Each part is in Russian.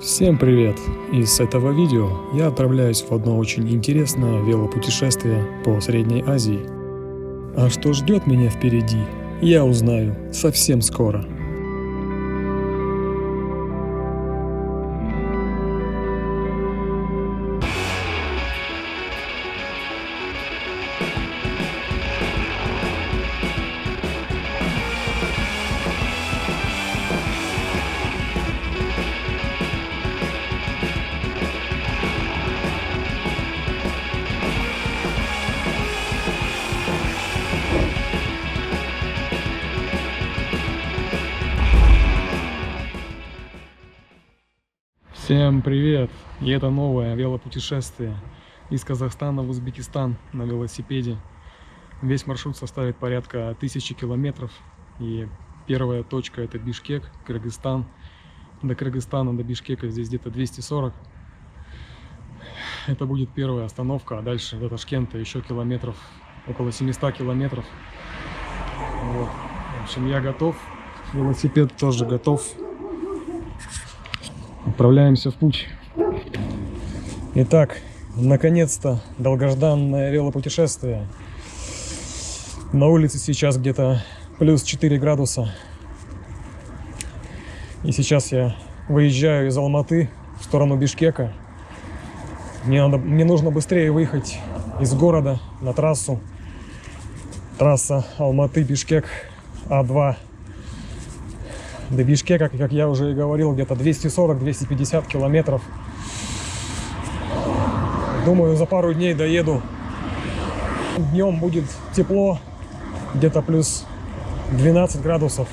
Всем привет! Из этого видео я отправляюсь в одно очень интересное велопутешествие по Средней Азии. А что ждет меня впереди, я узнаю совсем скоро. Всем привет! И это новое велопутешествие из Казахстана в Узбекистан на велосипеде. Весь маршрут составит порядка 1000 километров. И первая точка — это Бишкек, Кыргызстан. До Кыргызстана, до Бишкека здесь где-то 240. Это будет первая остановка, а дальше до Ташкента еще километров, около 700 километров. Вот. В общем, я готов, велосипед тоже готов. Отправляемся в путь. Итак, наконец-то долгожданное велопутешествие. На улице сейчас где-то плюс 4 градуса. И сейчас я выезжаю из Алматы в сторону Бишкека. Мне нужно быстрее выехать из города на трассу. Трасса Алматы-Бишкек А2. До Бишкека, как я уже и говорил, где-то 240-250 километров. Думаю, за пару дней доеду. Днем будет тепло, где-то плюс 12 градусов.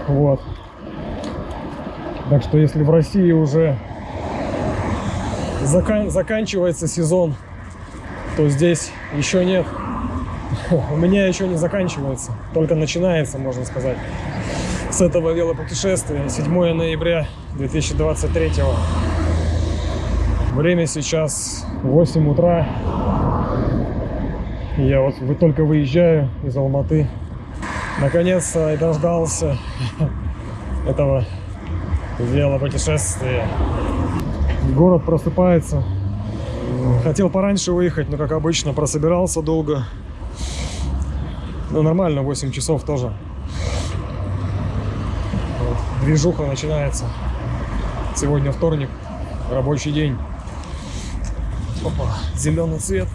Вот. Так что если в России уже заканчивается сезон, то здесь еще нет. У меня еще не заканчивается, только начинается, можно сказать. С этого велопутешествия 7 ноября 2023. Время сейчас 8 утра. Я вот только выезжаю из Алматы. Наконец-то дождался этого велопутешествия. Город просыпается. Хотел пораньше выехать, но, как обычно, прособирался долго. Ну, нормально, 8 часов тоже. Вот. Движуха начинается. Сегодня вторник, рабочий день. Опа, зеленый цвет.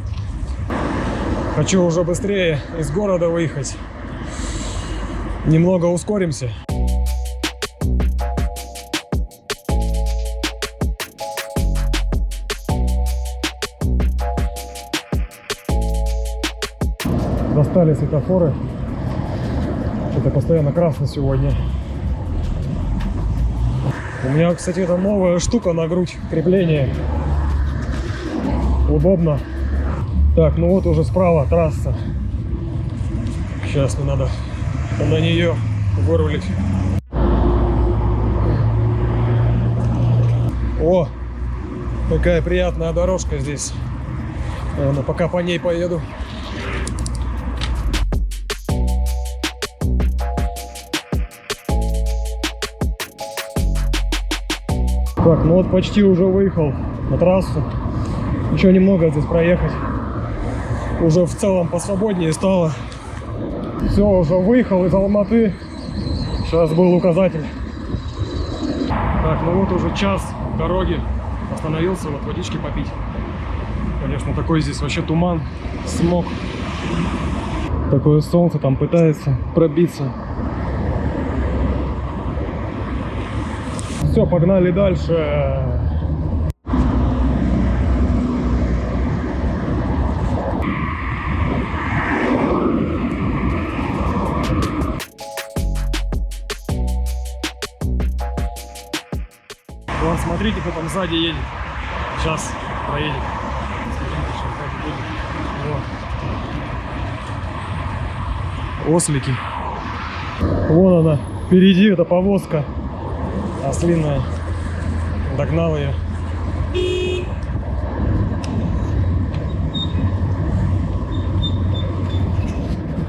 Хочу уже быстрее из города выехать. Немного ускоримся. Достали светофоры. Это постоянно красно сегодня. У меня, кстати, это новая штука на грудь, крепление. Удобно. Так, ну вот уже справа трасса. Сейчас мне надо на нее вырулить. О, какая приятная дорожка здесь. Наверное, пока по ней поеду. Так, ну вот почти уже выехал на трассу. Еще немного здесь проехать. Уже в целом посвободнее стало. Все, уже выехал из Алматы. Сейчас был указатель. Так, ну вот уже час дороги. Остановился, вот водички попить. Конечно, такой здесь вообще туман, смог. Такое солнце там пытается пробиться. Все, погнали дальше. Вон, смотрите, кто там сзади едет. Сейчас проедет. Вот. Ослики. Вон она, впереди эта повозка ослиная. Догнал ее.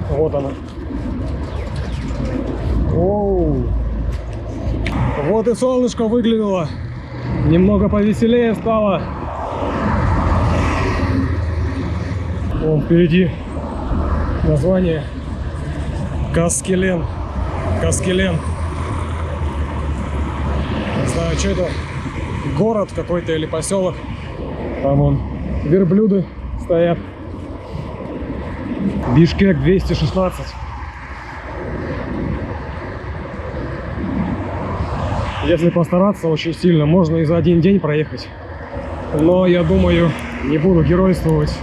Вот она. Оу. Вот и солнышко выглянуло. Немного повеселее стало. Вон впереди название Каскелен. Каскелен. Не знаю, что это. Город какой-то или поселок. Там вон верблюды стоят. Бишкек 216. Если постараться очень сильно, можно и за один день проехать. Но я думаю, не буду геройствовать.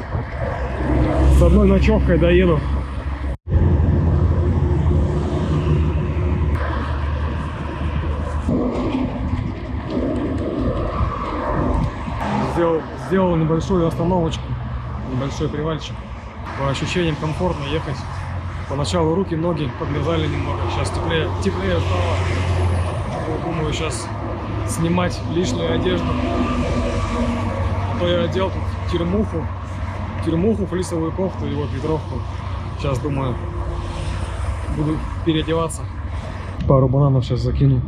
С одной ночевкой доеду. Сделал небольшую остановочку, небольшой привальчик. По ощущениям комфортно ехать. Поначалу руки, ноги подмерзали немного. Сейчас теплее стало. Я думаю, сейчас снимать лишнюю одежду. А то я одел тут термуху, флисовую кофту и вот ветровку. Сейчас, думаю, буду переодеваться. Пару бананов сейчас закину.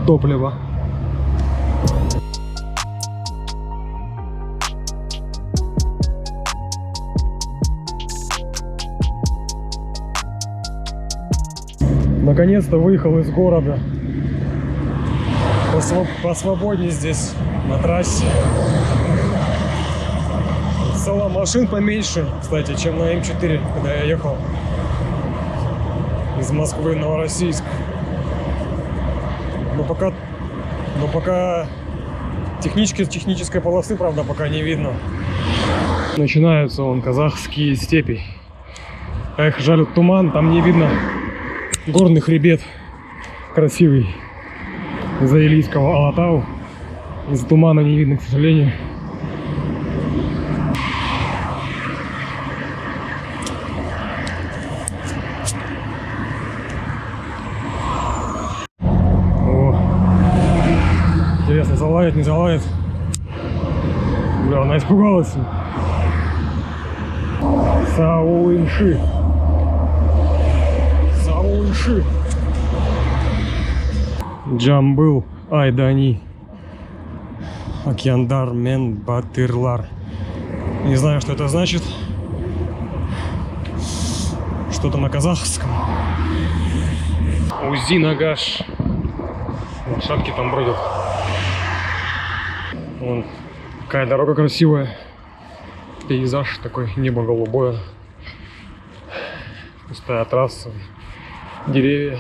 Топливо. Наконец-то выехал из города. Посвободнее здесь, на трассе. Стало машин поменьше, кстати, чем на М4, когда я ехал из Москвы в Новороссийск. Но пока технической полосы, правда, пока не видно. Начинаются вон казахские степи. Эх, жаль, туман, там не видно. Горный хребет красивый Заилийского Алатау. Из тумана не видно, к сожалению. О, интересно, залает, не залает. Бля, она испугалась. Саулынши. Джамбыл Айдани Акьяндар Мен Батырлар. Не знаю, что это значит. Что-то на казахском. Узи Нагаш. Лошадки там бродят. Вон какая дорога красивая. Пейзаж такой, небо голубое. Пустая трасса. Деревья.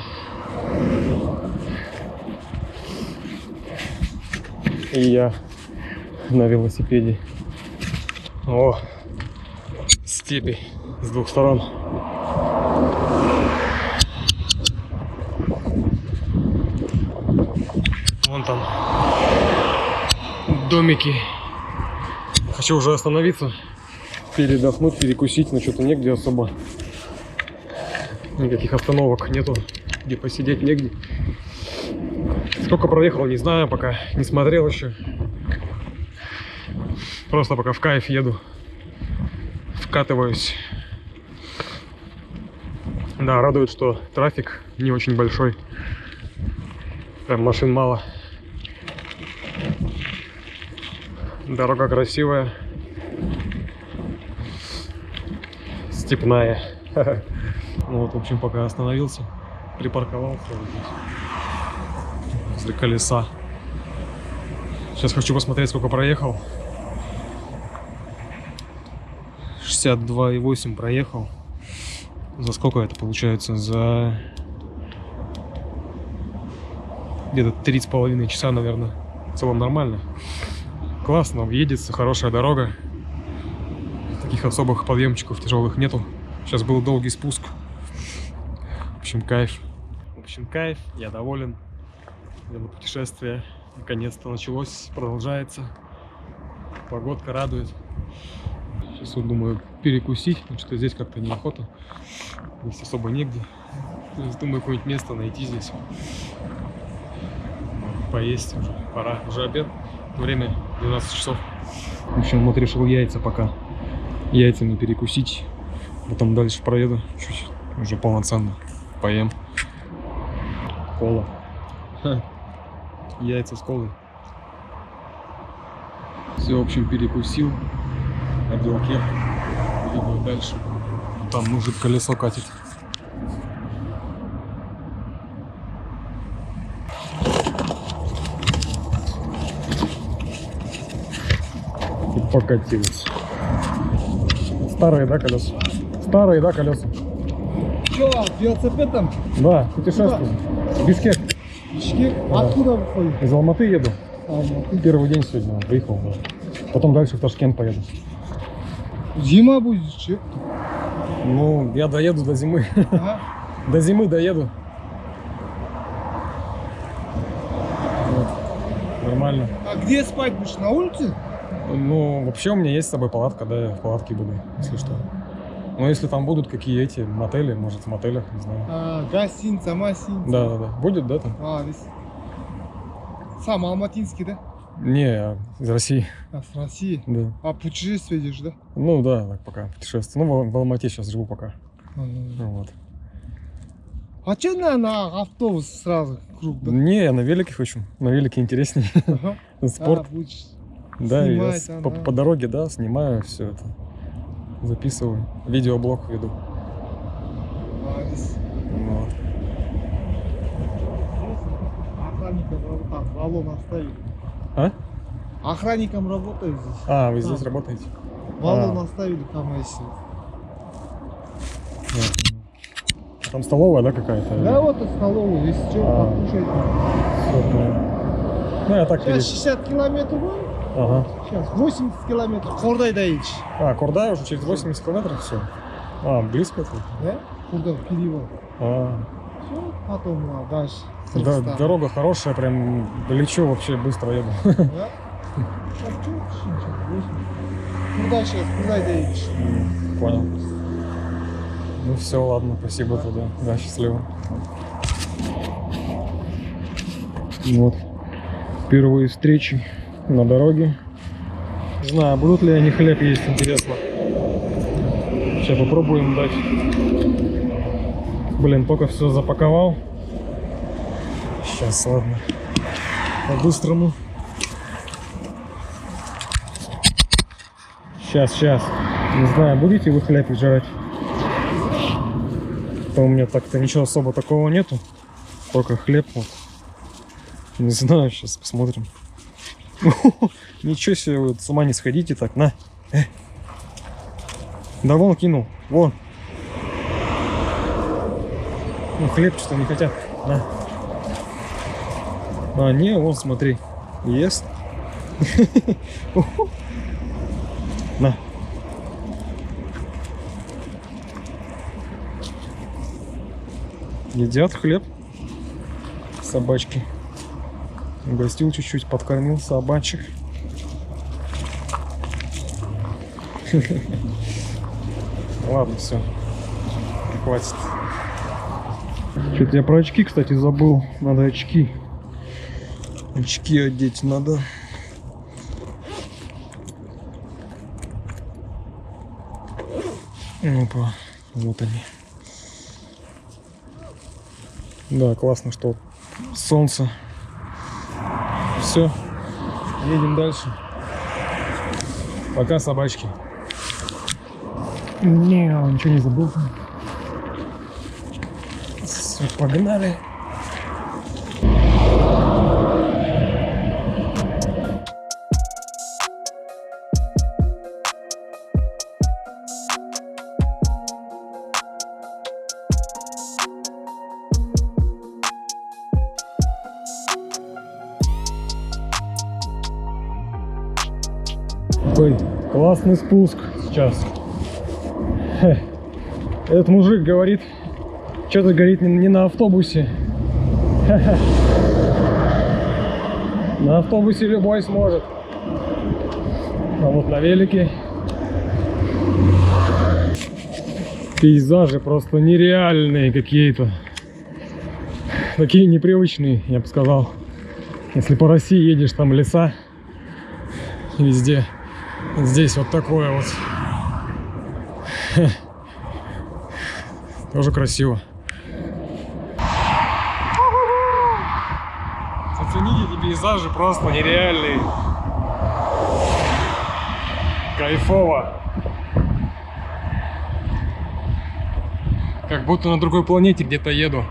И я на велосипеде. О, степи с двух сторон. Вон там домики. Хочу уже остановиться, передохнуть, перекусить, но что-то негде особо. Никаких остановок нету, где посидеть негде. Сколько проехал, не знаю, пока не смотрел еще. Просто пока в кайф еду, вкатываюсь. Да, радует, что трафик не очень большой. Прям машин мало. Дорога красивая. Степная. Ну вот, в общем, пока остановился, припарковался вот здесь, возле колеса. Сейчас хочу посмотреть, сколько проехал. 62,8 проехал. За сколько это получается? За где-то 3,5 часа, наверное. В целом нормально. Классно, едется, хорошая дорога. Таких особых подъемчиков тяжелых нету. Сейчас был долгий спуск. В общем, кайф. Я доволен. Путешествие наконец-то началось, продолжается. Погодка радует. Сейчас вот думаю перекусить, потому что здесь как-то неохота. Здесь особо негде. Думаю, какое-нибудь место найти здесь. Поесть уже. Пора. Уже обед. Время 12 часов. В общем, вот решил яйца пока. Яйцами перекусить. Потом дальше проеду. Чуть уже полноценно поем. Кола. Ха. Яйца с колой. Все, в общем, перекусил. Надел кепку. Иду дальше. Там мужик колесо катит. И покатилась. Старые, да, колеса? Старые, да, колеса? Че, велосипедом? Да, путешествую. Бишкек. Бишкек? Откуда выходит? Из Алматы еду. Алматы. Первый день сегодня выехал, да. Потом дальше в Ташкент поеду. Зима будет, че? Ну, я доеду до зимы. Ага. До зимы доеду. Вот. Нормально. А где спать будешь? На улице? Ну, вообще у меня есть с собой палатка, да, я в палатке буду, если что. Но если там будут какие эти мотели, может в мотелях, не знаю. А, гостиница, масиница. Да. Будет, да, там? А, здесь. Сам алматинский, да? Не, я из России, А, с России. да. А путешествие идешь, да? Ну да, так пока путешествую. Ну, в Алмате сейчас живу пока. Вот. А че на автобус сразу круг, да? Не, я на велике хочу. На велике интереснее. Ага. Спорт. А, будешь Да, и я снимать, ага. по дороге, да, снимаю все это. Записываю. Видеоблог веду. А, здесь. Вот. Охранником работаю. Валон оставили. А? Охранником работаю здесь. А, вы здесь работаете? Валон А. оставили, там если. Там столовая, да, какая-то? Да, вот и столовую, если что, А. покушать. Всё, понял. Ну, я так Сейчас 60 километров, Ага. сейчас 80 километров. Кордай доедешь. А, Кордай уже через 80 километров все. А, близко тут. Да? Курдан, перевод. А, Все, потом дальше. да, Кыргызстан. дорога хорошая, прям лечу вообще, быстро еду. Да? Так, что, 80. Курдай сейчас, Курдай доедешь. Понял. Ну все, ладно, спасибо тогда. Да, счастливо. Вот. Первые встречи на дороге. Не знаю, будут ли они хлеб есть, интересно. Сейчас попробуем дать. Блин, только все запаковал. Сейчас, ладно. По-быстрому. Сейчас. Не знаю, будете вы хлеб жрать? То у меня так-то ничего особо такого нету. Только хлеб вот. Не знаю, сейчас посмотрим. Ничего себе, вы с ума не сходите так, на. Да вон кинул, вон. Ну хлеб что-то не хотят, на. А, не, вон смотри, ест. На. Едят хлеб. Собачки. Угостил чуть-чуть, подкормил собачек. Ладно, все. Хватит. Что-то я про очки, кстати, забыл. Надо очки. Очки одеть надо. Опа, вот они. Да, классно, что солнце. Все, едем дальше. Пока, собачки. Не, ничего не забыл. Все, погнали. Такой классный спуск сейчас. Этот мужик говорит, что-то говорит не на автобусе. На автобусе любой сможет. А вот на велике пейзажи просто нереальные какие-то. Такие непривычные, я бы сказал. Если по России едешь, там леса везде. Здесь вот такое вот. Тоже красиво. оценить эти пейзажи просто нереальные. Кайфово. Как будто на другой планете где-то еду.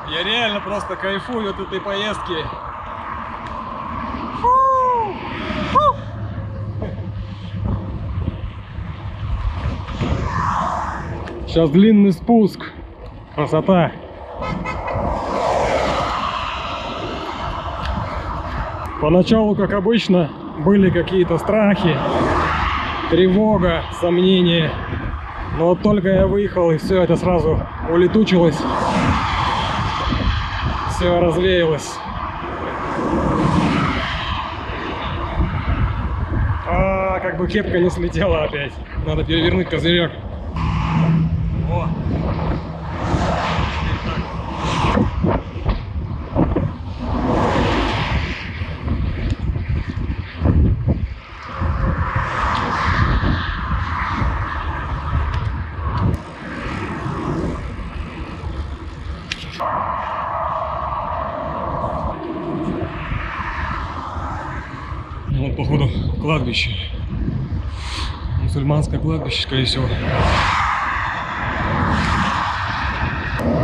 Я реально просто кайфую от этой поездки. Сейчас длинный спуск. Красота. Поначалу, как обычно, были какие-то страхи, тревога, сомнения. Но вот только я выехал, и все это сразу улетучилось. Все развеялось. Как бы кепка не слетела опять. Надо перевернуть козырек. О. Вот, походу, кладбище. Мусульманское кладбище, скорее всего.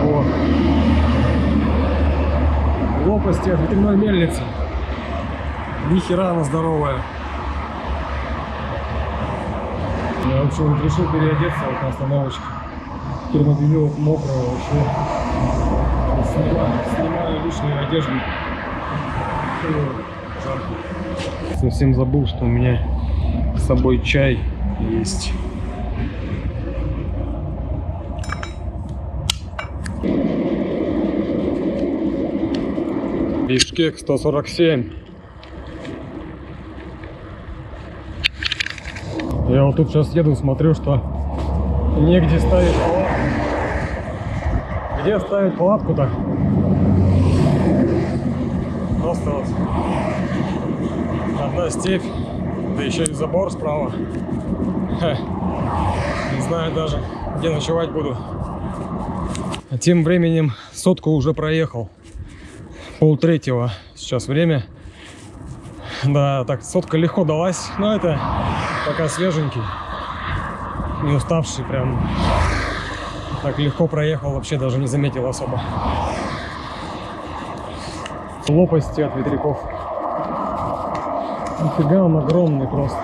Вот. Лопасти от ветряной мельницы. Ни хера она здоровая. Я вообще вот решил переодеться вот на остановочке. Термобелил мокрого вообще. Снимаю лишнюю одежду. Жарко. Совсем забыл, что у меня с собой чай есть. Бишкек 147. Я вот тут сейчас еду, смотрю, что негде ставить палатку. Где ставить палатку-то? Просто вот одна степь, да еще и забор справа. Не знаю даже, где ночевать буду. А тем временем сотку уже проехал. 2:30 сейчас время. Да, так, сотка легко далась, но это пока свеженький, не уставший, прям так легко проехал, вообще даже не заметил особо. Лопасти от ветряков. Нифига он огромный просто.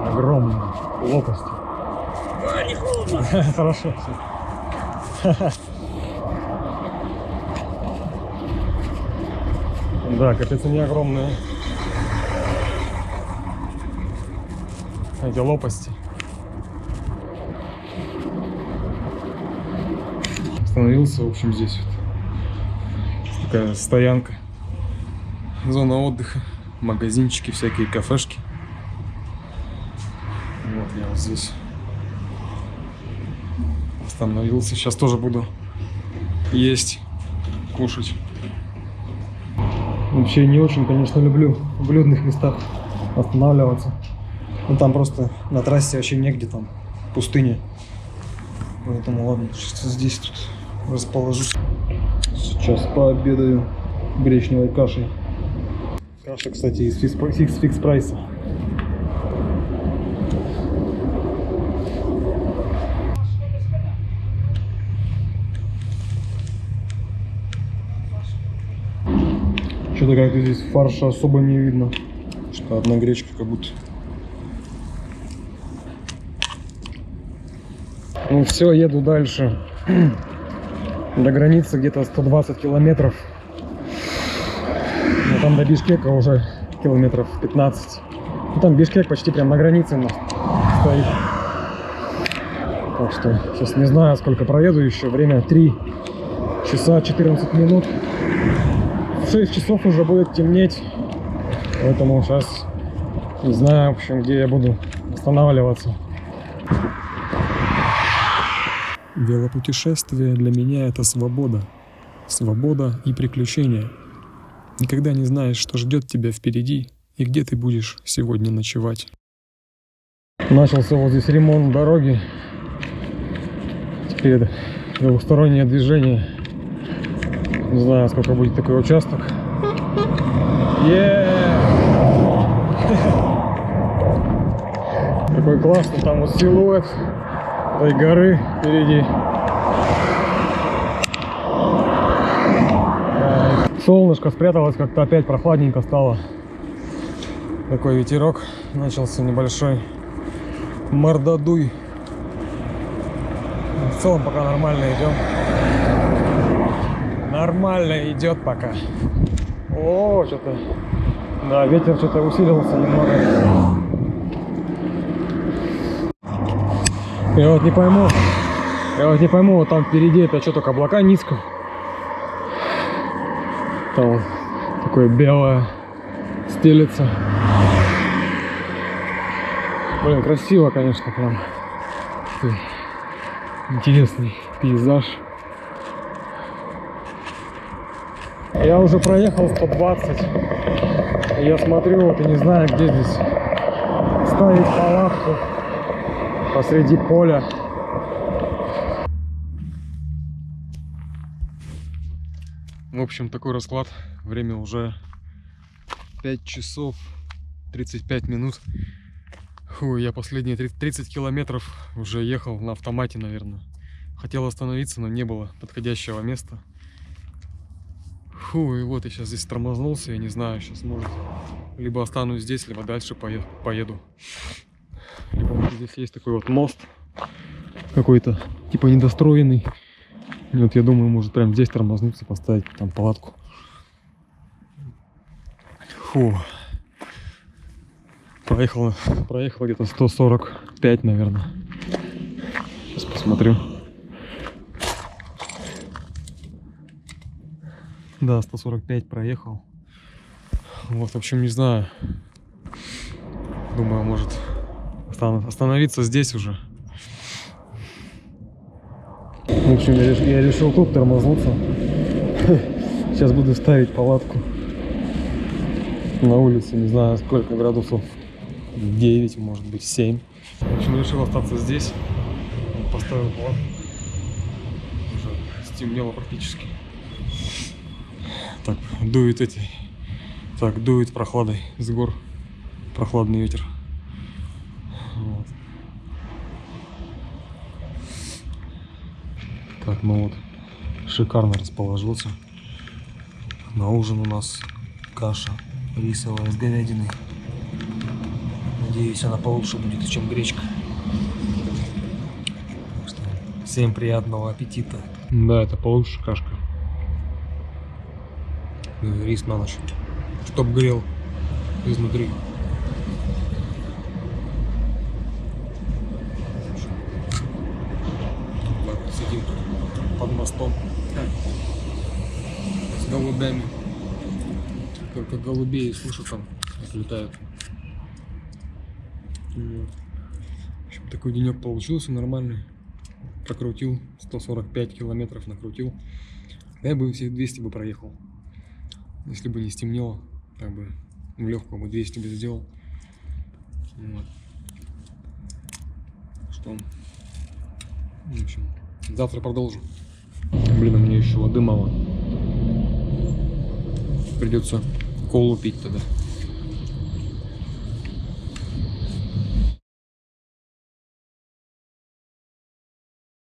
Огромный. Лопасти. А, не холодно. Хорошо. Да, капец, они огромные. Эти лопасти. Остановился, в общем, здесь вот такая стоянка, зона отдыха, магазинчики, всякие кафешки. Вот я вот здесь остановился. Сейчас тоже буду есть, кушать. Вообще не очень, конечно, люблю в людных местах останавливаться. Ну там просто на трассе вообще негде, там пустыня. Поэтому ладно, что здесь тут расположусь. Сейчас пообедаю гречневой кашей. Каша, кстати, из фикс прайса. Что-то как-то здесь фарша особо не видно. Что одна гречка как будто. Ну все, еду дальше. До границы где-то 120 километров. Но там до Бишкека уже километров 15. Ну, там Бишкек почти прям на границе стоит. Так что сейчас не знаю, сколько проеду еще. Время 3 часа 14 минут. В 6 часов уже будет темнеть. Поэтому сейчас не знаю, в общем, где я буду останавливаться. Велопутешествие для меня — это свобода. Свобода и приключения. Никогда не знаешь, что ждет тебя впереди и где ты будешь сегодня ночевать. Начался вот здесь ремонт дороги. Теперь это двухстороннее движение. Не знаю, сколько будет такой участок. Какой классный там вот силуэт этой горы впереди. Солнышко спряталось, как-то опять прохладненько стало. Такой ветерок начался небольшой. Мордодуй. В целом пока нормально идем. Нормально идет пока. О, что-то. Да, ветер что-то усилился немного. Я вот не пойму, вот там впереди это что, только облака низко. Там вот такое белое стелется. Блин, красиво, конечно, прям. Такой интересный пейзаж. Я уже проехал 120. Я смотрю, вот и не знаю, где здесь ставить палатку посреди поля. В общем, такой расклад. Время уже 5 часов 35 минут. Фу, я последние 30 километров уже ехал на автомате, наверное. Хотел остановиться, но не было подходящего места. Фу, и вот я сейчас здесь тормознулся, я не знаю, сейчас может либо останусь здесь, либо дальше поеду. Либо вот здесь есть такой вот мост какой-то, типа недостроенный. И вот я думаю, может прям здесь тормознуться, поставить там палатку. Фу. Проехал где-то 145, наверное. Сейчас посмотрю. Да, 145 проехал. Вот, в общем, не знаю. Думаю, может остановиться здесь уже. В общем, я решил тут тормознуться. Сейчас буду ставить палатку. На улице, не знаю, сколько градусов. 9, может быть, 7. В общем, решил остаться здесь. Поставил палатку. Уже стемнело практически. Так, дует прохладой с гор. Прохладный ветер. Вот. Так, ну вот, шикарно расположился. На ужин у нас каша рисовая с говядиной. Надеюсь, она получше будет, чем гречка. Так что всем приятного аппетита. Да, это получше кашка. Рис на ночь, чтоб грел изнутри. Так, сидим под мостом с голубями. Только голубей слышу, там летают. В общем, такой денек получился нормальный. Прокрутил 145 километров, накрутил. Я бы все 200 бы проехал. Если бы не стемнело, как бы в легкую бы 200 бы сделал. Вот. Что? В общем, завтра продолжу. Блин, у меня еще воды мало. Придется колу пить тогда.